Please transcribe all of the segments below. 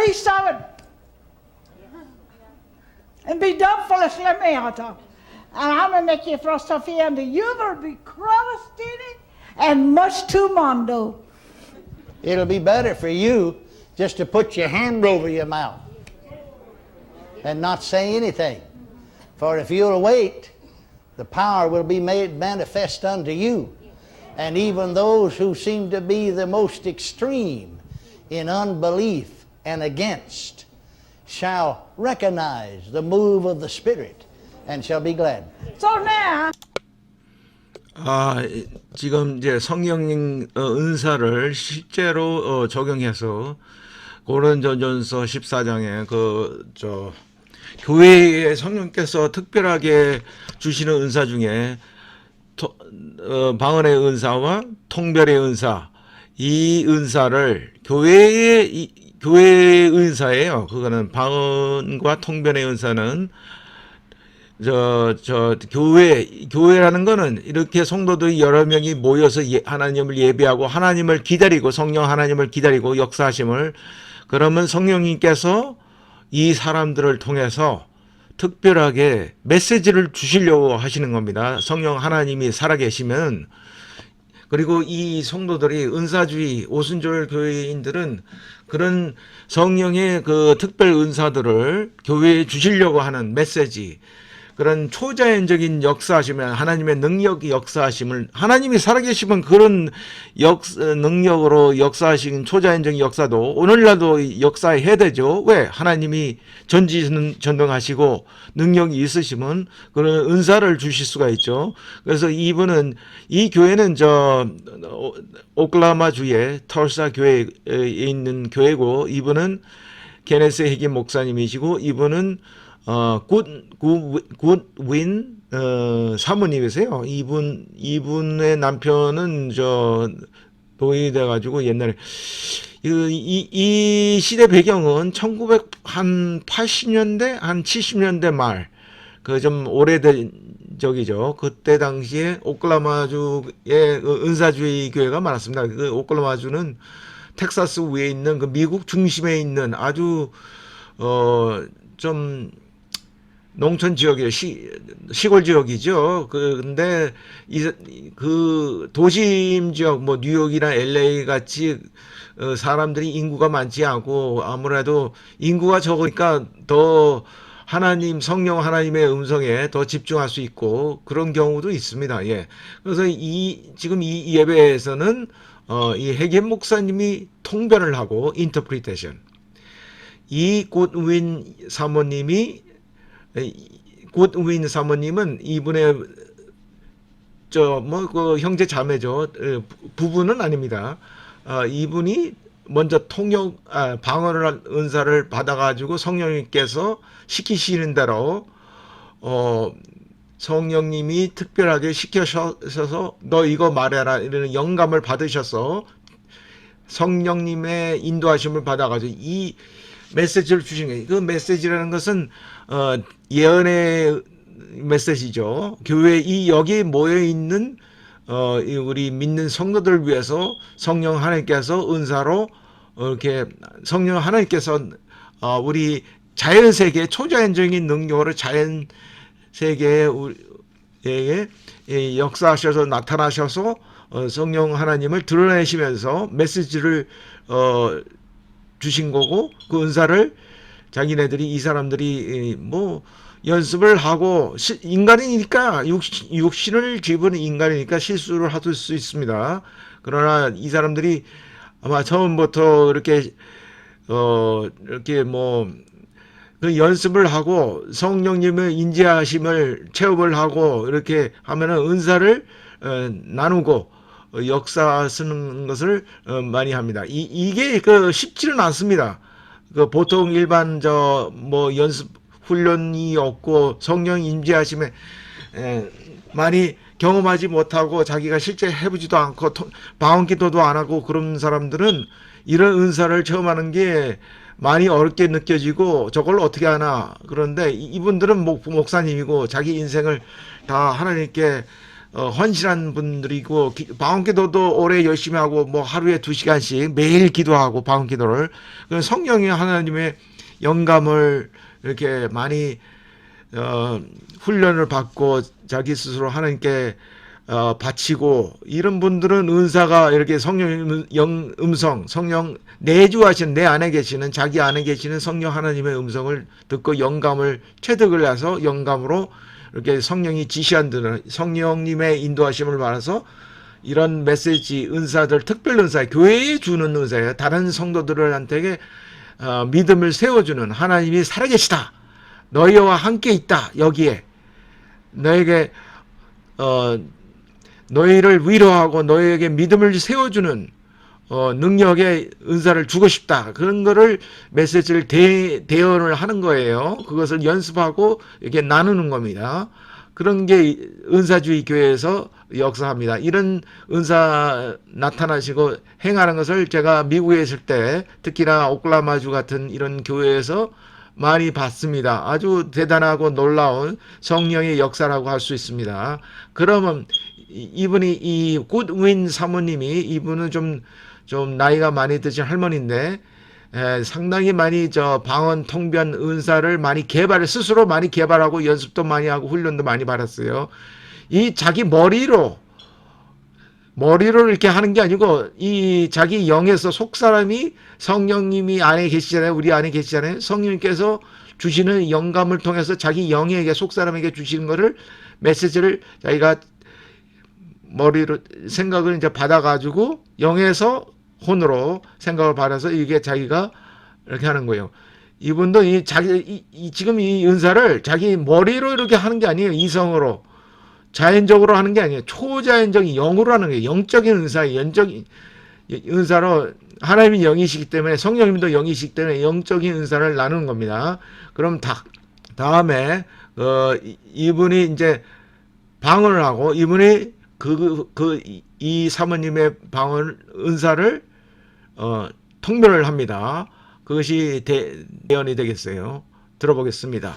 37. And be done foolishly meata. And I'm going to make you frost off here, and you will be cruddy and much too mondo. It'll be better for you just to put your hand over your mouth and not say anything. For if you'll wait, the power will be made manifest unto you. And even those who seem to be the most extreme in unbelief and against shall recognize the move of the Spirit and shall be glad. So now, 지금 이제 성령 은사를 실제로 적용해서 고린도전서 14장에 교회에 성령께서 특별하게 주시는 은사 중에 방언의 은사와 통별의 은사, 이 은사를 교회의 은사예요. 그거는 방언과 통변의 은사는 교회라는 거는 이렇게 성도들이 여러 명이 모여서 하나님을 예배하고 하나님을 기다리고 성령 하나님을 기다리고 역사하심을, 그러면 성령님께서 이 사람들을 통해서 특별하게 메시지를 주시려고 하시는 겁니다. 성령 하나님이 살아계시면. 그리고 이 성도들이 은사주의 오순절 교회인들은 그런 성령의 그 특별 은사들을 교회에 주시려고 하는 메시지, 그런 초자연적인 역사하시면 하나님의 능력이 역사하심을, 하나님이 살아계시면 그런 능력으로 역사하신 초자연적인 역사도 오늘날도 역사해야 되죠. 왜? 하나님이 전지전능하시고 능력이 있으시면 그런 은사를 주실 수가 있죠. 그래서 이분은, 이 교회는 오클라호마주의 털사 교회에 있는 교회고, 이분은 케네스 해긴 목사님이시고, 이분은 굿윈 사모님이세요. 이분의 남편은 노예돼 가지고 옛날에 이 시대 배경은 1980년대 한 70년대 말, 그 좀 오래된 적이죠. 그때 당시에 오클라호마주에 은사주의 교회가 많았습니다. 그 오클라호마주는 텍사스 위에 있는 그 미국 중심에 있는 아주 좀 농촌 지역이에요. 시골 지역이죠. 근데 그 도심 지역, 뭐 뉴욕이나 LA 같이 사람들이 인구가 많지 않고, 아무래도 인구가 적으니까 더 성령 하나님의 음성에 더 집중할 수 있고 그런 경우도 있습니다. 예. 그래서 지금 이 예배에서는 이 해겐 목사님이 통변을 하고 인터프리테이션, 이 굿윈 사모님은 이분의 그 형제 자매죠. 부부는 아닙니다. 이분이 먼저 방언을 은사를 받아가지고 성령님께서 시키시는 대로 성령님이 특별하게 시켜셔서 너 이거 말해라 이런 영감을 받으셔서 성령님의 인도하심을 받아가지고 이 메시지를 주신 거예요. 그 메시지라는 것은 예언의 메시지죠. 교회 여기에 모여 있는 우리 믿는 성도들을 위해서 성령 하나님께서 은사로 이렇게 성령 하나님께서 우리 자연 세계 초자연적인 능력으로 자연 세계에 역사하셔서 나타나셔서 성령 하나님을 드러내시면서 메시지를 주신 거고, 그 은사를 자기네들이, 이 사람들이 뭐 연습을 하고, 인간이니까 육신을 집은 인간이니까 실수를 할 수 있습니다. 그러나 이 사람들이 아마 처음부터 이렇게 그 연습을 하고 성령님의 인지하심을 체험을 하고 이렇게 하면은 은사를 나누고 역사 쓰는 것을 많이 합니다. 이게 쉽지는 않습니다. 보통 일반 연습 훈련이 없고 성령 임재하심에 많이 경험하지 못하고 자기가 실제 해보지도 않고 방언 기도도 안 하고 그런 사람들은 이런 은사를 체험하는 게 많이 어렵게 느껴지고 저걸 어떻게 하나. 그런데 이분들은 목사님이고 자기 인생을 다 하나님께 헌신한 분들이고 방언기도도 오래 열심히 하고 뭐 하루에 2시간씩 매일 기도하고 방언기도를 성령이 하나님의 영감을 이렇게 많이 훈련을 받고 자기 스스로 하나님께 바치고 이런 분들은 은사가 이렇게 성령 음성 성령 내주하시는 내 안에 계시는 자기 안에 계시는 성령 하나님의 음성을 듣고 영감을 체득을 해서 영감으로 이렇게 성령이 지시한 대로 성령님의 인도하심을 받아서 이런 메시지 은사들 특별 은사 교회에 주는 은사예요. 다른 성도들한테 믿음을 세워주는 하나님이 살아계시다. 너희와 함께 있다. 여기에 너에게 너희를 위로하고 너희에게 믿음을 세워주는 능력의 은사를 주고 싶다. 그런 거를 메시지를 대언을 하는 거예요. 그것을 연습하고 이렇게 나누는 겁니다. 그런 게 은사주의 교회에서 역사합니다. 이런 은사 나타나시고 행하는 것을 제가 미국에 있을 때 특히나 오클라호마주 같은 이런 교회에서 많이 봤습니다. 아주 대단하고 놀라운 성령의 역사라고 할 수 있습니다. 그러면 이분이 이 굿윈 사모님이 이분은 좀 나이가 많이 드신 할머니인데 상당히 많이 방언 통변 은사를 많이 스스로 많이 개발하고 연습도 많이 하고 훈련도 많이 받았어요. 이 자기 머리로 이렇게 하는 게 아니고 이 자기 영에서 속사람이 성령님이 안에 계시잖아요. 우리 안에 계시잖아요. 성령님께서 주시는 영감을 통해서 자기 영에게 속사람에게 주시는 거를 메시지를 자기가 머리로 생각을 이제 받아가지고 영에서 혼으로 생각을 받아서 이게 자기가 이렇게 하는 거예요. 이분도 지금 이 은사를 자기 머리로 이렇게 하는 게 아니에요. 이성으로 자연적으로 하는 게 아니에요. 초자연적인 영으로 하는 거예요. 영적인 은사, 영적인 은사로 하나님이 영이시기 때문에 성령님도 영이시기 때문에 영적인 은사를 나누는 겁니다. 그럼 다음에 이분이 이제 방언을 하고 이분이 이 사모님의 방언 은사를 통변을 합니다. 그것이 대언이 되겠어요. 들어보겠습니다.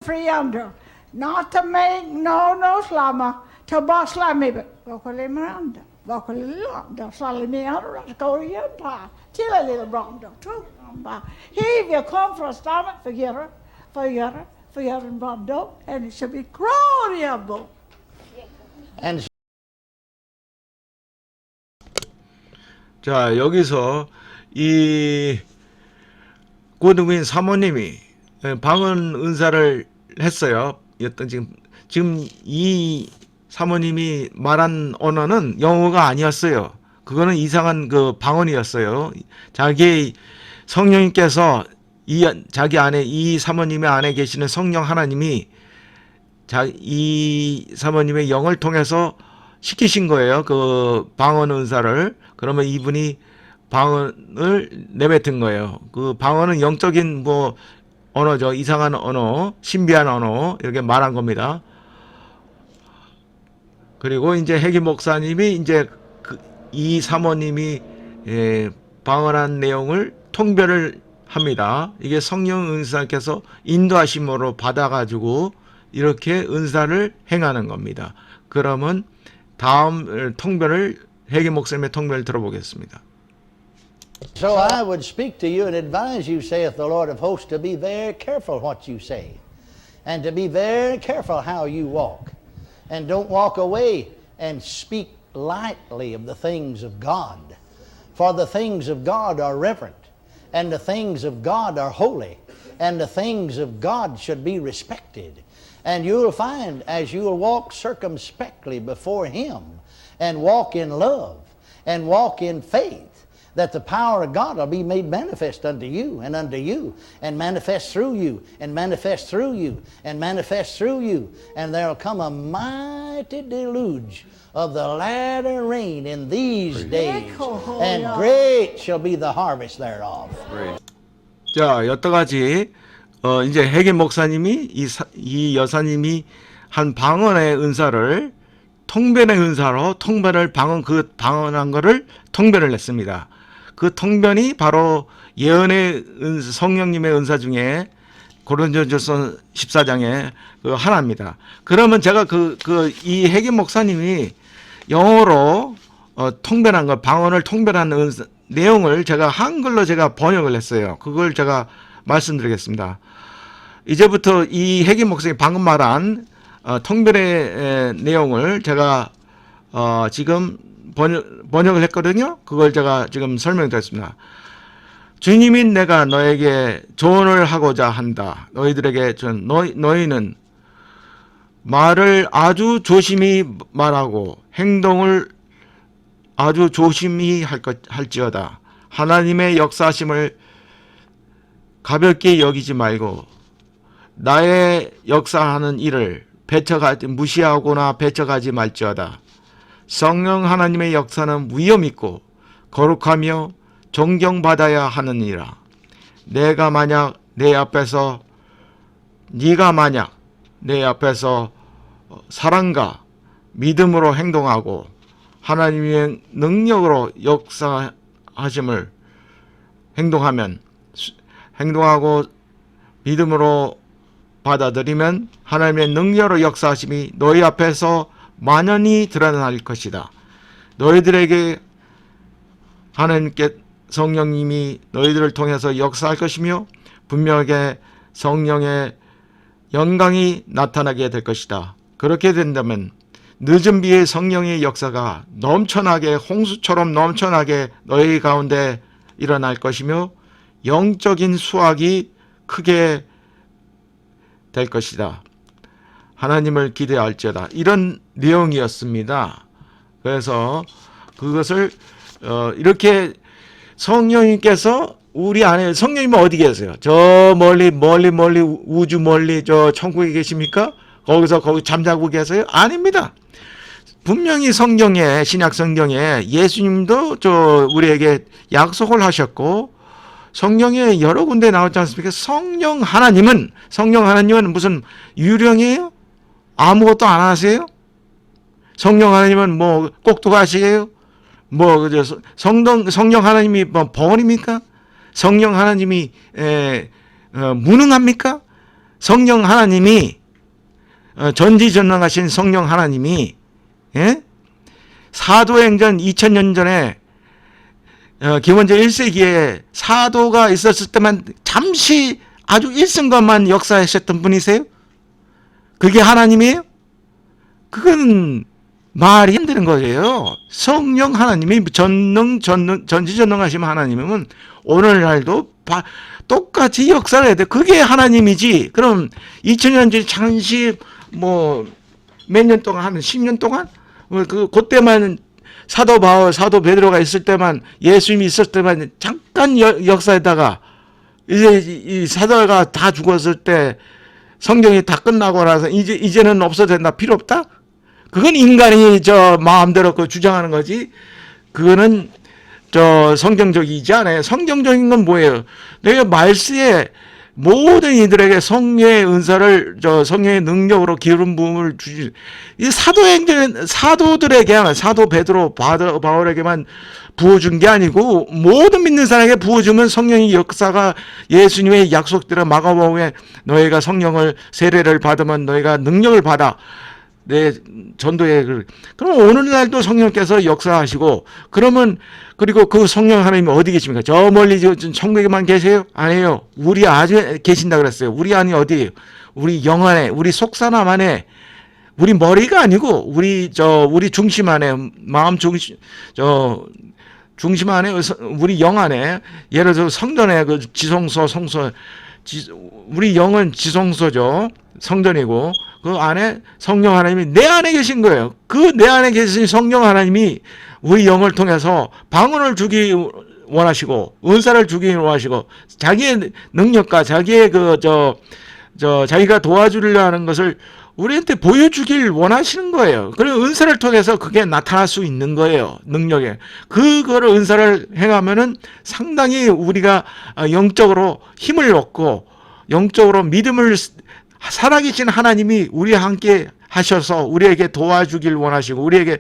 Free under. Not to make no slama. To boss slamy, but vocally miranda. Vocally landa. Salimi under. Go to your pa. Till a little branda. True. If you come for a stomach, forget her, and branda. And it should be gloriable. And 자, 여기서 이 고등인 사모님이 방언 은사를 했어요. 지금 이 사모님이 말한 언어는 영어가 아니었어요. 그거는 이상한 방언이었어요. 자기 성령님께서 자기 안에 이 사모님의 안에 계시는 성령 하나님이 이 사모님의 영을 통해서 시키신 거예요. 그 방언 은사를. 그러면 이분이 방언을 내뱉은 거예요. 그 방언은 영적인 언어죠. 이상한 언어, 신비한 언어 이렇게 말한 겁니다. 그리고 이제 해기 목사님이 이제 이 사모님이 방언한 내용을 통변을 합니다. 이게 성령 은사께서 인도하심으로 받아가지고 이렇게 은사를 행하는 겁니다. 그러면 다음 통변을 해기 목사님의 통변을 들어보겠습니다. so I would speak to you and advise you, saith the Lord of hosts, to be very careful what you say, and to be very careful how you walk, and don't walk away and speak lightly of the things of God, for the things of God are reverent, and the things of God are holy, and the things of God should be respected. And you'll find as you'll walk circumspectly before Him and walk in love and walk in faith, that the power of God will be made manifest unto you, and manifest through you, and manifest through you, and manifest through you. And there'll come a mighty deluge of the latter rain in these days, and great shall be the harvest thereof. 자, 여태까지 이제 해계 목사님이 이 여사님이 한 방언의 은사를 통변의 은사로 방언한 거를 통변을 했습니다. 그 통변이 바로 예언의 성령님의 은사 중에 고린도전서 14장에 그 하나입니다. 그러면 제가 이 해계 목사님이 영어로 통변한 거, 방언을 통변하는 내용을 제가 한글로 제가 번역을 했어요. 그걸 제가 말씀드리겠습니다. 이제부터 이 해계 목사님이 방금 말한 통변의 내용을 제가 지금 번역을 했거든요. 그걸 제가 지금 설명드렸습니다. 주님이 내가 너에게 조언을 하고자 한다. 너희들에게 너희는 말을 아주 조심히 말하고 행동을 아주 조심히 할지어다. 하나님의 역사심을 가볍게 여기지 말고 나의 역사하는 일을 무시하거나 배척하지 말지어다. 성령 하나님의 역사는 위엄 있고 거룩하며 존경받아야 하느니라. 네가 만약 내 앞에서 사랑과 믿음으로 행동하고 하나님의 능력으로 역사하심을 행동하고 믿음으로 받아들이면 하나님의 능력으로 역사하심이 너희 앞에서 만연히 드러날 것이다. 너희들에게 하나님께 성령님이 너희들을 통해서 역사할 것이며 분명하게 성령의 영광이 나타나게 될 것이다. 그렇게 된다면 늦은 비에 성령의 역사가 홍수처럼 넘쳐나게 너희 가운데 일어날 것이며 영적인 수확이 크게 될 것이다. 하나님을 기대할지어다. 이런 내용이었습니다. 그래서 그것을 이렇게 성령님께서 우리 안에, 성령님은 어디 계세요? 저 멀리 우주 멀리 저 천국에 계십니까? 거기 잠자고 계세요? 아닙니다. 분명히 신약 성경에 예수님도 우리에게 약속을 하셨고 성경에 여러 군데 나오지 않습니까? 성령 하나님은 무슨 유령이에요? 아무것도 안 하세요? 성령 하나님은 뭐 꼭두가시게요? 성령 하나님이 뭐 벙어리입니까? 성령 하나님이 무능합니까? 성령 하나님이 전지전능하신 성령 하나님이 사도행전 2000년 전에 기원전 1세기에 사도가 있었을 때만 잠시 아주 일순간만 역사하셨던 분이세요? 그게 하나님이에요? 그건 말이 안 되는 거예요. 성령 하나님이 전지전능하신 하나님이면 오늘날도 똑같이 역사를 해야 돼. 그게 하나님이지. 그럼 2000년 전에 잠시 몇 년 동안, 한 10년 동안 그때만 사도 바울, 사도 베드로가 있을 때만, 예수님이 있을 때만 잠깐 역사에다가 이제 이 사도가 다 죽었을 때 성경이 다 끝나고 나서 이제는 없어도 된다, 필요 없다? 그건 인간이 마음대로 주장하는 거지. 그거는 성경적이지 않아요. 성경적인 건 뭐예요? 내가 말씀에 모든 이들에게 성령의 은사를 성령의 능력으로 기름 부음을 주지. 이 사도들에게만, 사도 베드로, 바울에게만 부어준 게 아니고 모든 믿는 사람에게 부어주면 성령의 역사가, 예수님의 약속대로 마가복음에 너희가 성령을 세례를 받으면 너희가 능력을 받아. 내 전도에. 그럼 오늘날도 성령께서 역사하시고, 그리고 그 성령 하나님이 어디 계십니까? 저 멀리 천국에만 계세요? 아니에요. 우리 안에 계신다 그랬어요. 우리 안이 어디예요? 우리 영 안에, 우리 속사람 안에, 우리 머리가 아니고 우리 중심 안에, 마음 중심 안에, 우리 영 안에, 예를 들어 성전에 지성소, 성소, 우리 영은 지성소죠. 성전이고 그 안에 성령 하나님이 내 안에 계신 거예요. 그 내 안에 계신 성령 하나님이 우리 영을 통해서 방언을 주기 원하시고 은사를 주기 원하시고 자기의 능력과 자기의 자기가 도와주려 하는 것을 우리한테 보여주길 원하시는 거예요. 그리고 은사를 통해서 그게 나타날 수 있는 거예요. 능력에. 그거를 은사를 행하면은 상당히 우리가 영적으로 힘을 얻고 영적으로 믿음을, 살아계신 하나님이 우리와 함께 하셔서 우리에게 도와주길 원하시고 우리에게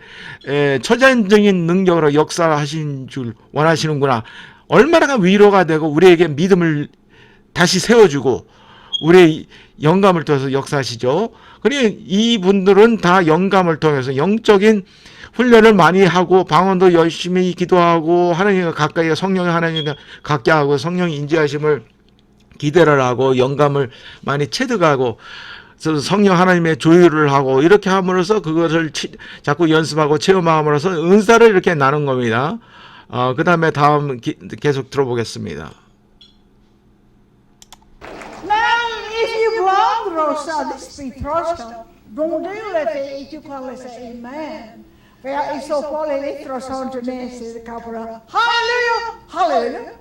초자연적인 능력으로 역사하신 줄 원하시는구나. 얼마나 위로가 되고 우리에게 믿음을 다시 세워주고 우리의 영감을 통해서 역사하시죠. 그러니 이분들은 다 영감을 통해서 영적인 훈련을 많이 하고 방언도 열심히 기도하고 하나님과 가까이 성령의 하나님과 가까이 하고 성령의 인지하심을 기대를 하고 영감을 많이 체득하고 성령 하나님의 조율을 하고 이렇게 함으로써 그것을 자꾸 연습하고 체험함으로써 은사를 이렇게 나눈 겁니다. 그 다음에 다음 계속 들어보겠습니다. Now, if you belong to the Spiritual, don't do it you call it amen. För i så fall är det från Genesis kapitel. Hallelujah, hallelujah.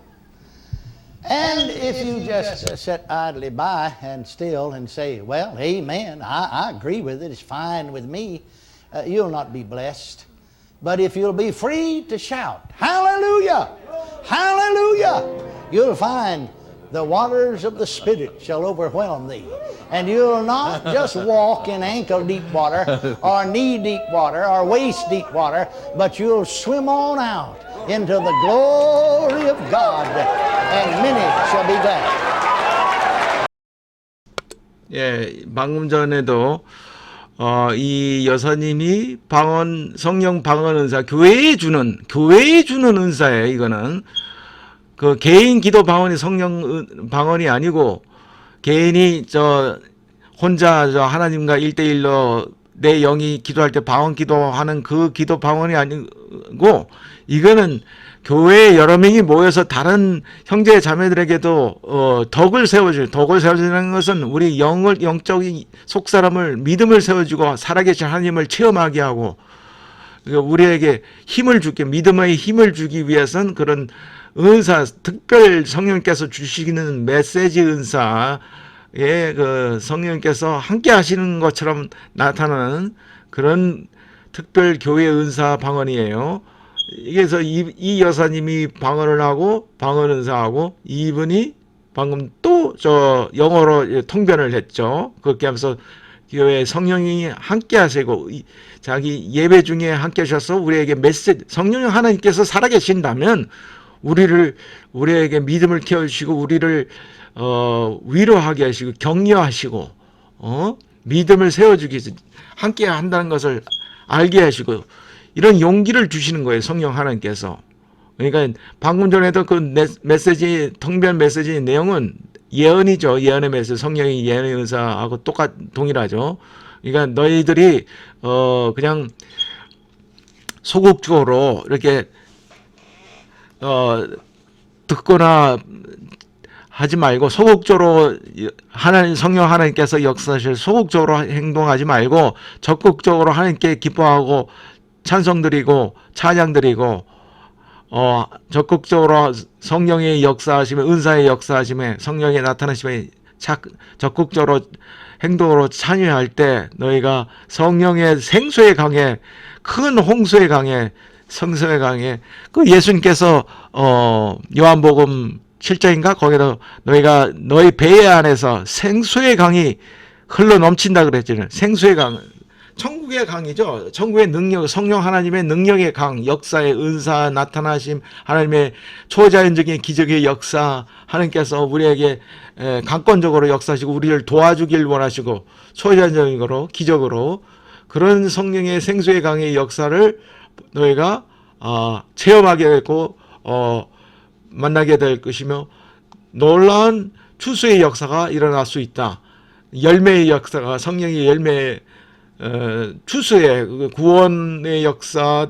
And if you just sit idly by and still and say, well, amen, I agree with it, it's fine with me, you'll not be blessed. But if you'll be free to shout, hallelujah, hallelujah, you'll find the waters of the Spirit shall overwhelm thee. And you'll not just walk in ankle-deep water or knee-deep water or waist-deep water, but you'll swim on out into the glory of God, and many shall be glad. 예, 방금 전에도 이 여사님이 성령 방언 은사 교회에 주는 은사예요. 이거는 그 개인 기도 방언이 성령 방언이 아니고 개인이 혼자 하나님과 1대1로 내 영이 기도할 때 방언 기도하는 그 기도 방언이 아니고 이거는 교회에 여러 명이 모여서 다른 형제 자매들에게도 덕을 세워주는 것은 우리 영적인 속사람을 믿음을 세워주고 살아계신 하나님을 체험하게 하고 우리에게 힘을 주게 믿음의 힘을 주기 위해서는 그런 은사 특별 성령께서 주시는 메시지 은사에 그 성령께서 함께 하시는 것처럼 나타나는 그런 특별 교회 은사 방언이에요. 그래서 이 여사님이 방언을 하고 방언 은사하고 이분이 방금 또 영어로 통변을 했죠. 그렇게 하면서 교회 성령이 함께 하시고 자기 예배 중에 함께 하셔서 우리에게 성령 하나님께서 살아계신다면 우리에게 믿음을 키워주시고 우리를 위로하게 하시고 격려하시고 믿음을 세워주기 위해서 함께 한다는 것을 알게 하시고 이런 용기를 주시는 거예요. 성령 하나님께서. 그러니까 방금 전에도 그 메시지 통변 메시지 내용은 예언이죠. 예언의 메시지 성령의 예언의 은사하고 동일하죠. 그러니까 너희들이 그냥 소극적으로 이렇게 듣거나 하지 말고 소극적으로 성령 하나님께서 역사하실 소극적으로 행동하지 말고 적극적으로 하나님께 기뻐하고 찬송드리고 찬양드리고 적극적으로 성령의 역사하심에 은사의 역사하심에 성령의 나타나심에 적극적으로 행동으로 참여할 때 너희가 성령의 생수의 강에 큰 홍수의 강에 성성의 강에 그 예수님께서 요한복음 7장인가 거기다 너희가 너희 배 안에서 생수의 강이 흘러 넘친다 그랬잖아요. 생수의 강 천국의 강이죠. 천국의 능력, 성령 하나님의 능력의 강, 역사의 은사, 나타나심, 하나님의 초자연적인 기적의 역사, 하나님께서 우리에게 강권적으로 역사하시고 우리를 도와주길 원하시고 초자연적으로 기적으로 그런 성령의 생수의 강의 역사를 너희가 체험하게 되고 만나게 될 것이며 놀라운 추수의 역사가 일어날 수 있다. 열매의 역사가 성령의 열매 추수의 구원의 역사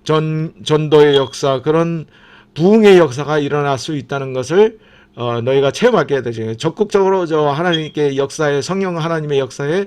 전도의 역사 그런 부흥의 역사가 일어날 수 있다는 것을 너희가 체험하게 되죠. 적극적으로 하나님께 역사에 성령 하나님의 역사에